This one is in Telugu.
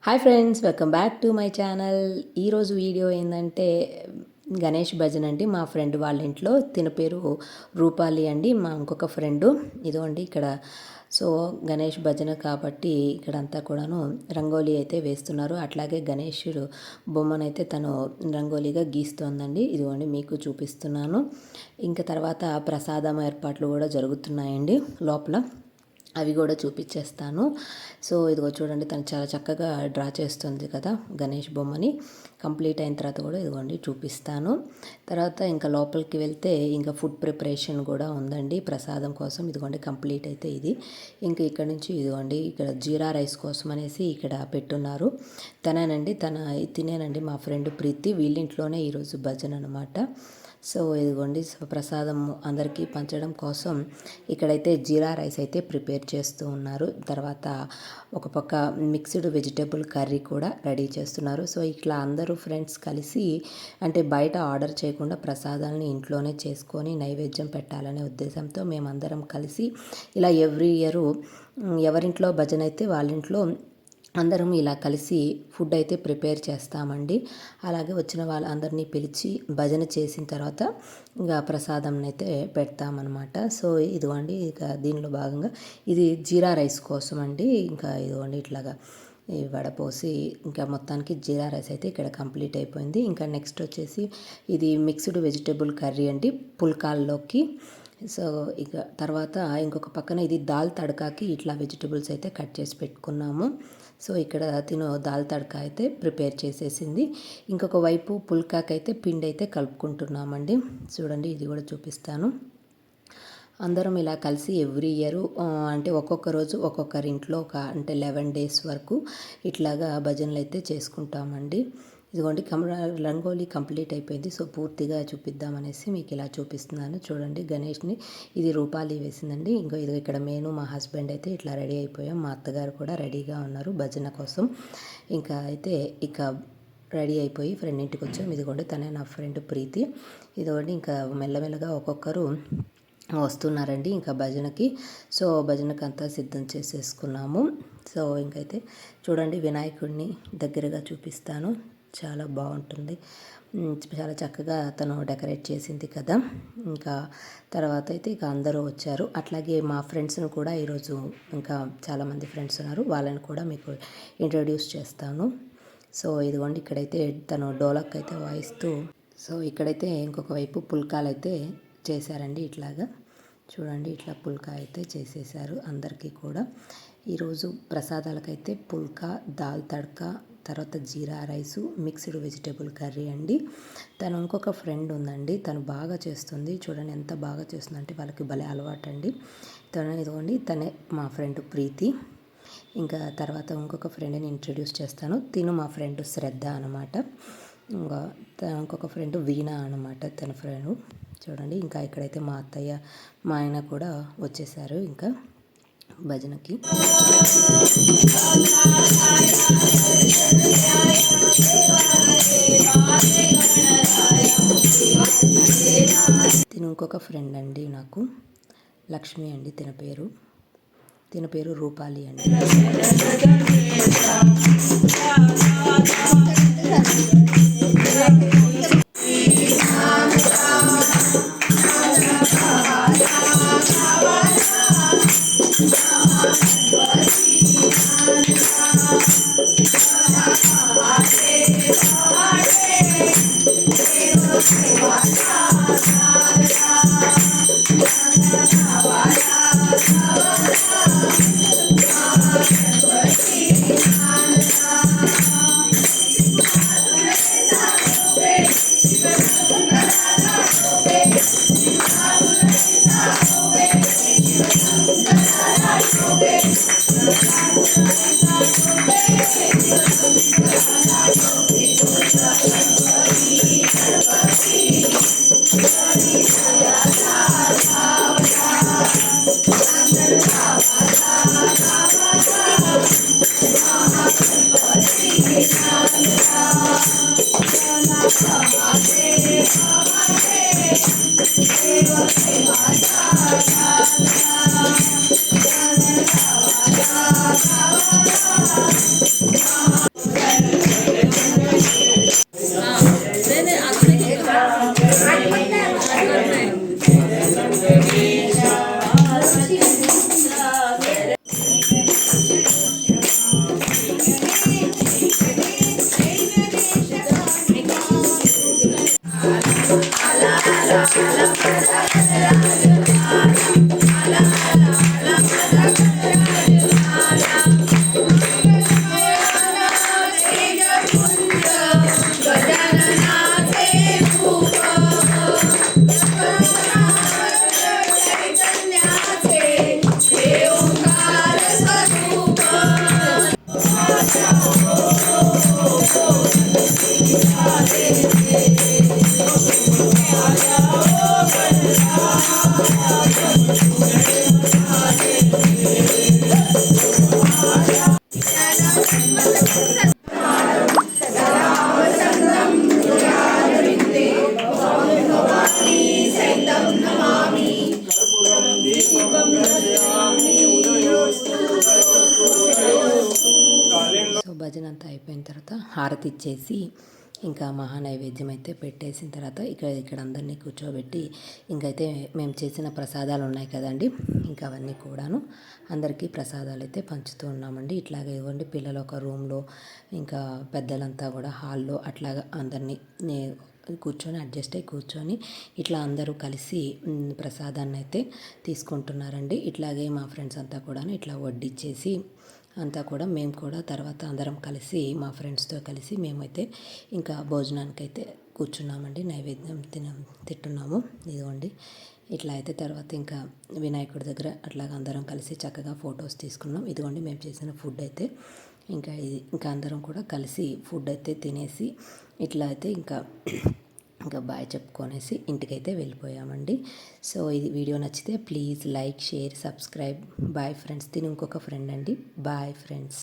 Hi friends, welcome back to my channel. ఈరోజు వీడియో ఏంటంటే గణేష్ భజన్ అండి. మా ఫ్రెండ్ వాళ్ళ ఇంట్లో తిన పేరు రూపాలి అండి. మా ఇంకొక ఫ్రెండు ఇదిగోండి ఇక్కడ. సో గణేష్ భజన కాబట్టి ఇక్కడంతా కూడాను రంగోలీ అయితే వేస్తున్నారు. అట్లాగే గణేశుడు బొమ్మనైతే తను రంగోలీగా గీస్తోందండి. ఇదిగోండి మీకు చూపిస్తున్నాను. ఇంకా తర్వాత ప్రసాదం ఏర్పాట్లు కూడా జరుగుతున్నాయండి లోపల, అవి కూడా చూపించేస్తాను. సో ఇదిగో చూడండి, తను చాలా చక్కగా డ్రా చేస్తుంది కదా గణేష్ బొమ్మని. కంప్లీట్ అయిన తర్వాత కూడా ఇదిగోండి చూపిస్తాను. తర్వాత ఇంకా లోపలికి వెళ్తే ఇంకా ఫుడ్ ప్రిపరేషన్ కూడా ఉందండి ప్రసాదం కోసం. ఇదిగోండి కంప్లీట్ అయితే ఇది. ఇంకా ఇక్కడ నుంచి ఇదిగోండి ఇక్కడ జీరా రైస్ కోసం అనేసి ఇక్కడ పెట్టున్నారు. తినేనండి మా ఫ్రెండ్ ప్రీతి. వీళ్ళింట్లోనే ఈరోజు భజన అనమాట. సో ఇదిగోండి ప్రసాదం అందరికీ పంచడం కోసం ఇక్కడైతే జీరా రైస్ అయితే ప్రిపేర్ చేస్తూ ఉన్నారు. తర్వాత ఒక పక్క మిక్స్డ్ వెజిటేబుల్ కర్రీ కూడా రెడీ చేస్తున్నారు. సో ఇట్లా అందరూ ఫ్రెండ్స్ కలిసి, అంటే బయట ఆర్డర్ చేయకుండా ప్రసాదాలని ఇంట్లోనే చేసుకొని నైవేద్యం పెట్టాలనే ఉద్దేశంతో మేమందరం కలిసి ఇలా ఎవ్రీ ఇయర్ ఎవరింట్లో భజన అయితే వాళ్ళ ఇంట్లో అందరం ఇలా కలిసి ఫుడ్ అయితే ప్రిపేర్ చేస్తామండి. అలాగే వచ్చిన వాళ్ళందరినీ పిలిచి భజన చేసిన తర్వాత ఇంకా ప్రసాదం అయితే పెడతామన్నమాట. సో ఇదిగోండి ఇక దీనిలో భాగంగా ఇది జీరా రైస్ కోసం అండి. ఇంకా ఇదిగోండి ఇట్లాగా ఈ వడపోసి ఇంకా మొత్తానికి జీరా రైస్ అయితే ఇక్కడ కంప్లీట్ అయిపోయింది. ఇంకా నెక్స్ట్ వచ్చేసి ఇది మిక్స్డ్ వెజిటేబుల్ కర్రీ అండి పుల్కాల్లోకి. సో ఇక తర్వాత ఇంకొక పక్కన ఇది దాల్ తడకాకి ఇట్లా వెజిటేబుల్స్ అయితే కట్ చేసి పెట్టుకున్నాము. సో ఇక్కడ దాల్ తడక అయితే ప్రిపేర్ చేసేసింది. ఇంకొక వైపు పుల్కాకైతే పిండి అయితే కలుపుకుంటున్నామండి. చూడండి ఇది కూడా చూపిస్తాను. అందరం ఇలా కలిసి ఎవ్రీ ఇయర్ అంటే ఒక్కొక్క రోజు ఒక్కొక్కరి ఇంట్లో అంటే 11 days వరకు ఇట్లాగా భజనలు అయితే చేసుకుంటామండి. ఇదిగోండి రంగోలీ కంప్లీట్ అయిపోయింది. సో పూర్తిగా చూపిద్దామనేసి మీకు ఇలా చూపిస్తున్నాను. చూడండి గణేష్ని ఇది రూపాలి వేసిందండి. ఇది ఇక్కడ నేను మా హస్బెండ్ అయితే ఇట్లా రెడీ అయిపోయాం. మా అత్తగారు కూడా రెడీగా ఉన్నారు భజన కోసం. ఇంకా అయితే ఇక రెడీ అయిపోయి ఫ్రెండ్ ఇంటికి వచ్చాం. ఇదిగోండి తనే నా ఫ్రెండ్ ప్రీతి. ఇదిగోండి ఇంకా మెల్లమెల్లగా ఒక్కొక్కరు వస్తున్నారండి ఇంకా భజనకి. సో భజనకి అంతా సిద్ధం చేసేసుకున్నాము. సో ఇంకైతే చూడండి వినాయకుడిని దగ్గరగా చూపిస్తాను. చాలా బాగుంటుంది, చాలా చక్కగా తను డెకరేట్ చేసింది కదా. ఇంకా తర్వాత అయితే ఇక అందరూ వచ్చారు. అట్లాగే మా ఫ్రెండ్స్ని కూడా ఈరోజు ఇంకా చాలామంది ఫ్రెండ్స్ ఉన్నారు, వాళ్ళని కూడా మీకు ఇంట్రడ్యూస్ చేస్తాను. సో ఇదిగోండి ఇక్కడైతే తను డోలక్ అయితే వాయిస్తూ, సో ఇక్కడైతే ఇంకొక వైపు పుల్కాలు అయితే చేశారండి. ఇట్లాగా చూడండి ఇట్లా పుల్కా అయితే చేసేసారు అందరికీ కూడా. ఈరోజు ప్రసాదాలకైతే పుల్కా, దాల్ తడక, తర్వాత జీరా రైసు, మిక్స్డ్ వెజిటేబుల్ కర్రీ అండి. తను ఇంకొక ఫ్రెండ్ ఉందండి, తను బాగా చేస్తుంది. చూడండి ఎంత బాగా చేస్తుంది అంటే వాళ్ళకి భలే అలవాటు అండి. ఇదిగోండి తనే మా ఫ్రెండ్ ప్రీతి. ఇంకా తర్వాత ఇంకొక ఫ్రెండ్ని ఇంట్రడ్యూస్ చేస్తాను. మా ఫ్రెండ్ శ్రద్ధ అనమాట. ఇంకా ఇంకొక ఫ్రెండ్ వీణా అనమాట తన ఫ్రెండ్. చూడండి ఇంకా ఇక్కడైతే మా అత్తయ్య మా ఆయన కూడా వచ్చేసారు ఇంకా భజనకి. ఇంకొక ఫ్రెండ్ అండి నాకు, లక్ష్మి అండి తిన పేరు రూపాలి అండి. సో భజన అంతా అయిపోయిన తర్వాత హారతి ఇచ్చేసి ఇంకా మహానైవేద్యం అయితే పెట్టేసిన తర్వాత ఇక్కడ అందరినీ కూర్చోబెట్టి ఇంకైతే మేము చేసిన ప్రసాదాలు ఉన్నాయి కదండి, ఇంకా అవన్నీ కూడాను అందరికీ ప్రసాదాలు అయితే పంచుతూ ఉన్నామండి. ఇట్లాగే ఇవ్వండి, పిల్లలు ఒక రూమ్లో, ఇంకా పెద్దలంతా కూడా హాల్లో అట్లాగా అందరినీ కూర్చొని అడ్జస్ట్ అయ్యి కూర్చొని ఇట్లా అందరూ కలిసి ప్రసాదాన్ని అయితే తీసుకుంటున్నారండి. ఇట్లాగే మా ఫ్రెండ్స్ అంతా కూడా ఇట్లా వడ్డిచ్చేసి అంతా కూడా మేము కూడా తర్వాత అందరం కలిసి మా ఫ్రెండ్స్తో కలిసి మేమైతే ఇంకా భోజనానికైతే కూర్చున్నామండి. నైవేద్యం తింటున్నాము. ఇదిగోండి ఇట్లా అయితే తర్వాత ఇంకా వినాయకుడి దగ్గర అట్లాగా అందరం కలిసి చక్కగా ఫొటోస్ తీసుకున్నాం. ఇదిగోండి మేము చేసిన ఫుడ్ అయితే ఇంకా అందరం కూడా కలిసి ఫుడ్ అయితే తినేసి ఇట్లా అయితే ఇంకా బాయ్ చెప్పుకొనేసి ఇంటికైతే వెళ్ళిపోయామండి. సో ఇది వీడియో నచ్చితే please like, share, subscribe. Bye friends. తిని ఇంకొక ఫ్రెండ్ అండి. Bye friends.